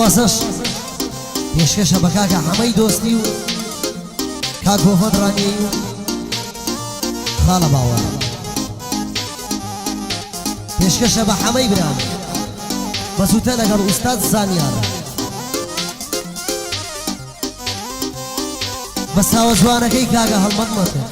لاوازش پێشکەشە بە کاکە هەمەی دۆستی و کاک گۆڤەندڕانی و خاڵە باوە پێشکەشە بە هەمەی برام بەسووتە لەگەڵ ئوستاد زانیارە بە ساوە جوانەکەی کاکە هەڵمەت مەتە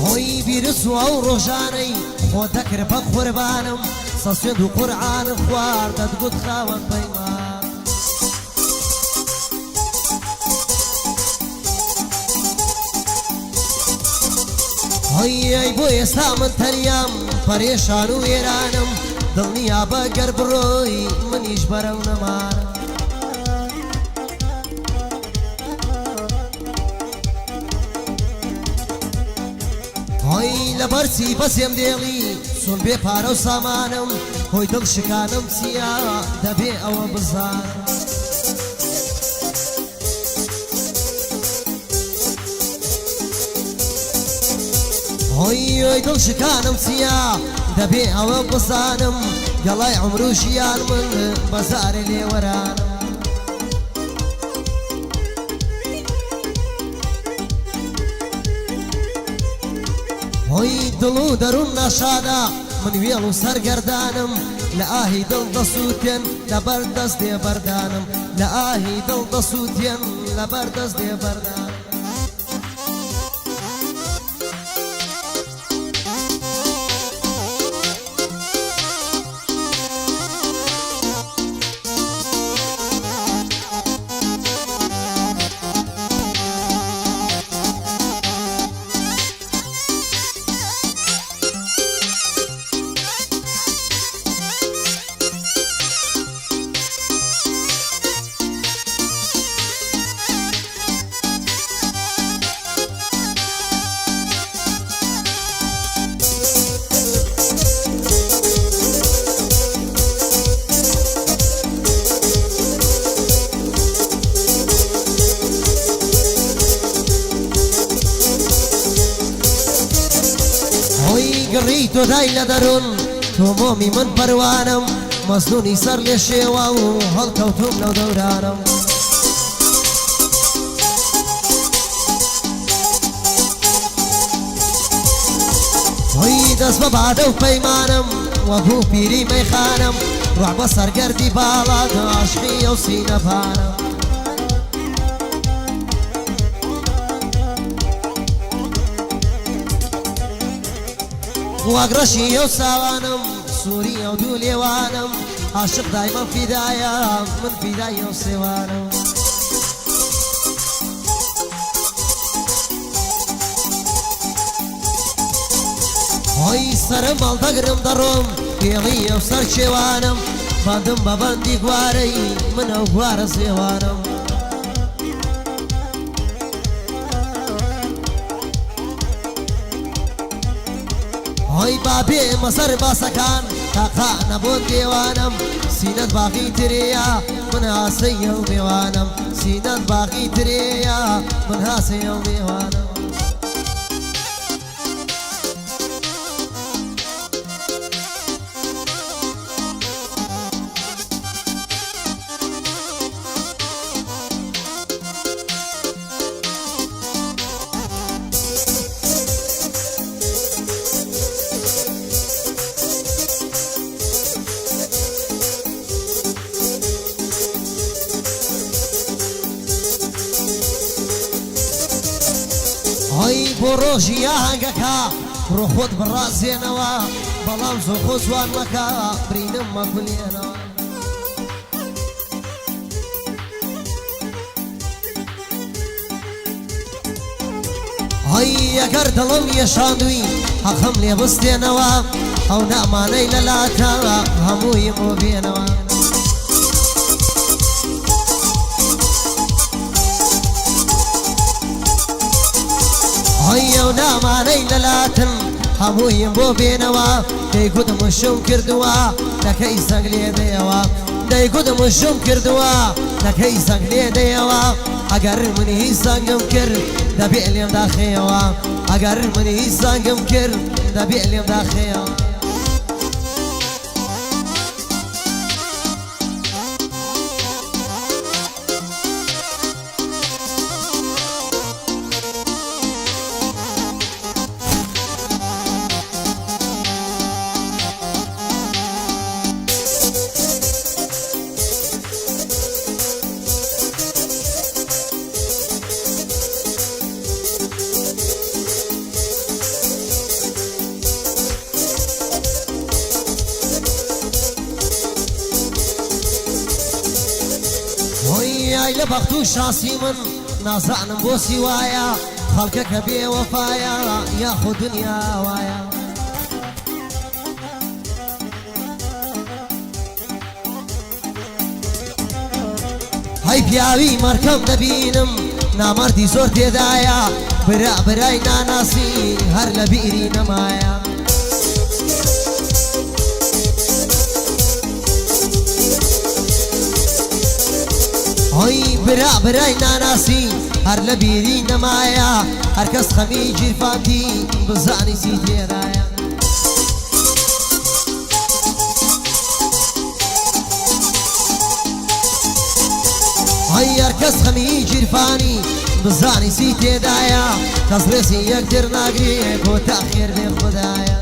هۆی بیرسوە و ڕۆژانەی خۆ دەکرد بە قوربانم سەسوێند و قورعانم خوارد دەتگوت خاوەن پەیمان هۆی ئەی بۆ ئێستا من تەنیام پەرێشان و وێرانم دڵنیا بەگەر بڕۆی منیش بەرەو نەمانم هۆی لەبەرچی بەسێم دێڵی سون بێ پارە و سامانم هۆی دڵ شکانم چیا دەبێ ئەوە بزانم هۆی دڵ شکانم چیا دەبێ ئەوە بزانم گەڵای عومر و ژیان من بەزارێ لێوەرانم هۆی دڵ و دەروون نەشادە من وێڵ و سەرگەردانم لە ئاهی دڵ دەسووتێن لەبەر دەست دێ بەردانم لە ئاهی دڵ دەسووتێن لەبەر دەست دێ بەردانم گڕی تۆ دای لە دەروون تۆ مۆمی من پەروانم مەزنونی سەر لێ شێوە و هەڵکەوتوم لەو دەورانم هۆی دەست بە بادە و پەیمانم وەکوو پیری مەیخانم ڕوح بە سەرگەردی باڵات عاشقی ئەو سینەپانم واگرەشی ئەو ساوانم سووری ئەو دوو لێوانم عاشق دایمە فیدایە من فیدای ئەو سێوانم هۆی سەرم هەڵدەگرم دەڕۆم پێڵی ئەو سەر کێوانم باندم بە بەندی گوارەی من ئەو گوارە سێوانم هۆی بابێ مەسەر باسەکان تاقانە بۆ دێوانم سینەت باقی ترەیە من هاسەی ئەو میوانم سینەت باقی ترەیە من هاسەی ئەو میوانم هۆی بۆ ڕۆژی ئاهەنگەکە ڕۆ خۆت بڕازێنەوە بەڵام زۆر خۆ جوان مەکە برینم مەکولێنەوە هۆی ئەگەر دڵم یەشاندووی حەقم لێ بستێنەوە ئەو نامانەی لەلاتە هەمووی بۆ بێنەوە هيا وناماني للاتن همویم بۆ بێنەوە دەیگوتم شوم کردووە دەکەی سەنگ لێ دەیەوە دەیگوتم شوم کردووە دەکەی سەنگ لێ دەیەوە ئەگەر منی هیچ سەنگم کرد دەبێ لێم داخێەوە ئەگەر منی هیچ سەنگم کرد دەبێ لێم داخێەوە ئای لە بەخت و شاسی من نازانم بۆ سیوایە خەڵکەکە بێوەفایە یاخۆ دنیا وایە هەی پیاوی مەرکەم دەبینم نامەردی زۆر تێدایە برا برای ناناسی هەر لە بیری نەمایە هۆی برا برای ناناسی هەر لە بیری نەمایە هەرکەس خەمی گیرفاتی بزانی چی تێدایە هەی هەرکەس خەمی گیرفانی بزانی چی تێدایە کەس ڕێزی یەکتر ناگرێ بۆ تا خێر بێ خودایە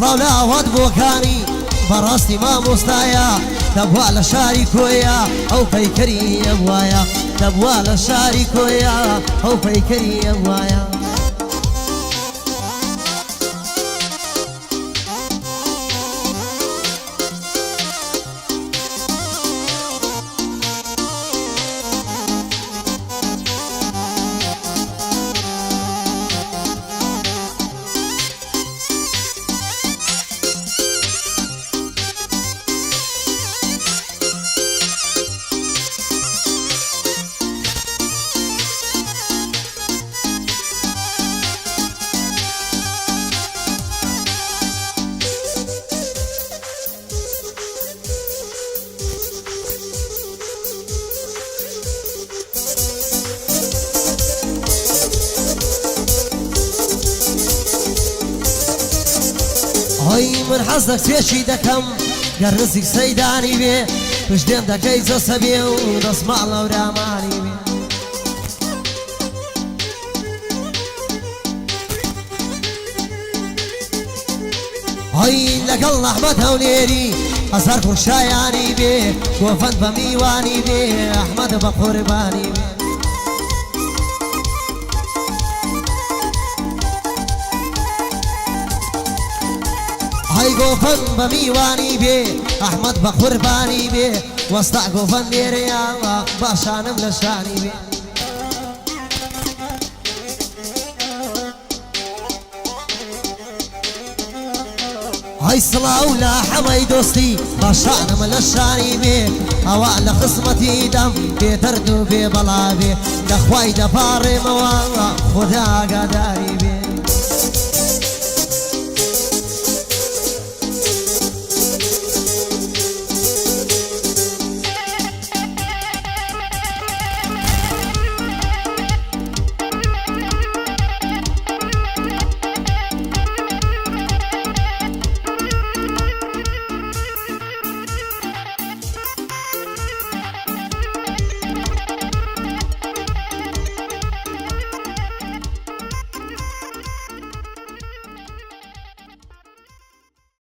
سڵاو لە ئاوات بۆکانی بەڕاستی مامۆستایە دەبوا لە شاری کۆیە ئەو پەیکەری ئەوایە دەبوا لە شاری کۆیە ئەو پەیکەری ئەوایە هۆی من حەز دەکتێکی دەکەم گەر ڕزیک سەیدانی بێ پشتێم دەکەی جەسە بێ و دەسماڵ لەورامانی بێ هۆی لەگەڵ ئەحمەد هەولێری هەزار کوڕشایانی بێ گۆفەند بە میوانی بێ ئەحمەد بە قوربانی بێ هەی گۆفەند بە میوانی بێ ئەحمەد بە قوربانی بێ وەستا گۆفەند لێرەیاوە باشانم لە شانی بێ هەی سڵاو لە حەمەی دۆستی باشانم لە شانی بێ ئەوە لە خزمەتی دەم بێدەرد و بێ بەڵا بێ لەخوای دەپاڕێمەوە خوددا ئاگاداری بێ